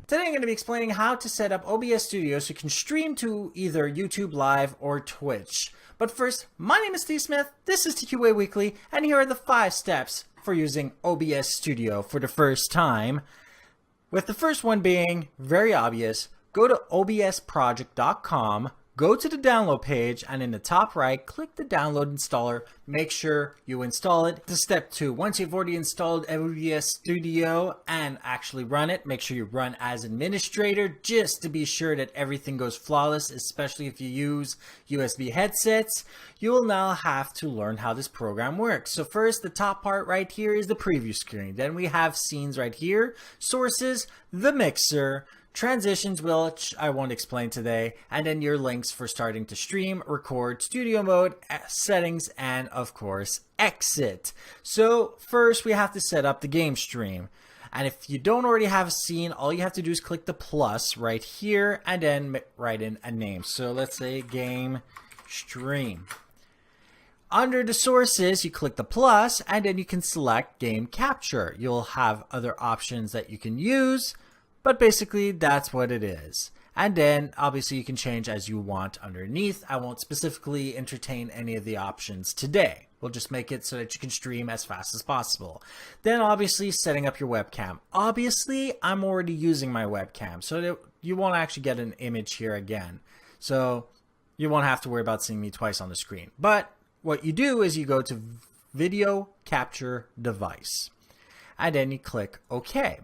Today I'm going to be explaining how to set up OBS Studio so you can stream to either YouTube Live or Twitch. But first, my name is Steve Smith, this is TQA Weekly, and here are the 5 steps for using OBS Studio for the first time. With the first one being very obvious, go to obsproject.com, go to the download page, and in the top right, click the download installer. Make sure you install it. To step 2, once you've already installed OBS Studio and actually run it, make sure you run as administrator just to be sure that everything goes flawless, especially if you use USB headsets. You will now have to learn how this program works. So first, the top part right here is the preview screen. Then we have scenes right here, sources, the mixer, transitions, which I won't explain today, and then your links for starting to stream, record, studio mode, settings, and of course, exit. So first we have to set up the game stream. And if you don't already have a scene, all you have to do is click the plus right here and then write in a name. So let's say game stream. Under the sources, you click the plus and then you can select game capture. You'll have other options that you can use, but basically that's what it is. And then obviously you can change as you want underneath. I won't specifically entertain any of the options today. We'll just make it so that you can stream as fast as possible. Then obviously setting up your webcam. Obviously I'm already using my webcam, so that you won't actually get an image here again. So you won't have to worry about seeing me twice on the screen. But what you do is you go to video capture device and then you click OK.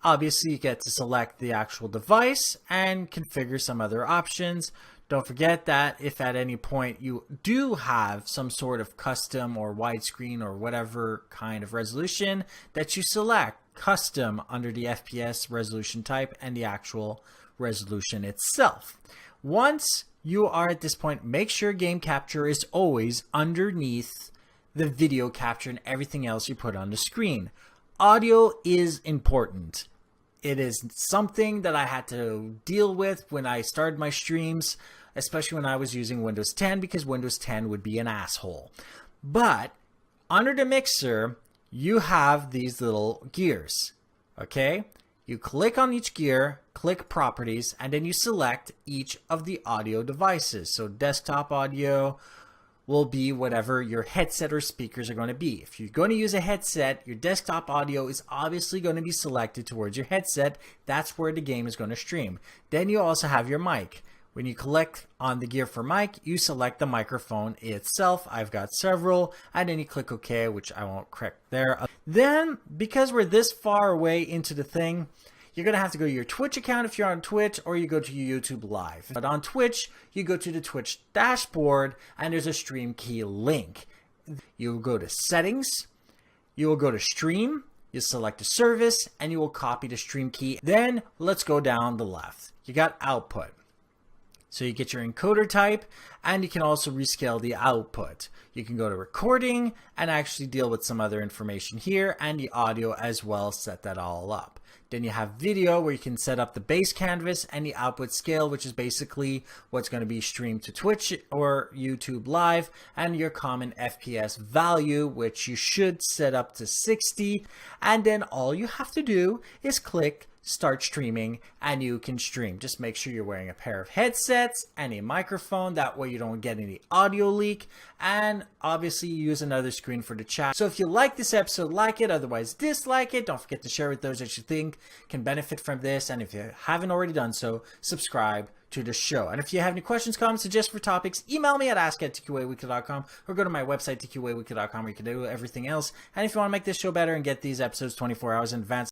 Obviously, you get to select the actual device and configure some other options. Don't forget that if at any point you do have some sort of custom or widescreen or whatever kind of resolution, that you select custom under the FPS resolution type and the actual resolution itself. Once you are at this point, make sure game capture is always underneath the video capture and everything else you put on the screen. Audio is important. It is something that I had to deal with when I started my streams, especially when I was using Windows 10, because Windows 10 would be an asshole. But under the mixer, you have these little gears, okay? You click on each gear, click properties, and then you select each of the audio devices. So desktop audio will be whatever your headset or speakers are going to be. If you're going to use a headset, your desktop audio is obviously going to be selected towards your headset. That's where the game is going to stream. Then you also have your mic. When you click on the gear for mic, you select the microphone itself. I've got several, and then you click OK, which I won't correct there. Then, because we're this far away into the thing, you're going to have to go to your Twitch account if you're on Twitch, or you go to your YouTube Live. But on Twitch, you go to the Twitch dashboard and there's a stream key link. You'll go to settings, you will go to stream, you select a service, and you will copy the stream key. Then let's go down the left. You got output. So you get your encoder type, and you can also rescale the output. You can go to recording and actually deal with some other information here, and the audio as well, set that all up. Then you have video, where you can set up the base canvas and the output scale, which is basically what's going to be streamed to Twitch or YouTube Live, and your common FPS value, which you should set up to 60. And then all you have to do is click start streaming and you can stream. Just make sure you're wearing a pair of headsets and a microphone. That way you don't get any audio leak. And obviously you use another screen for the chat. So if you like this episode, like it, otherwise dislike it. Don't forget to share with those that you think can benefit from this. And if you haven't already done so, subscribe to the show. And if you have any questions, comments, suggestions for topics, email me at ask@tqaweekly.com or go to my website, tqaweekly.com, where you can do everything else. And if you want to make this show better and get these episodes 24 hours in advance,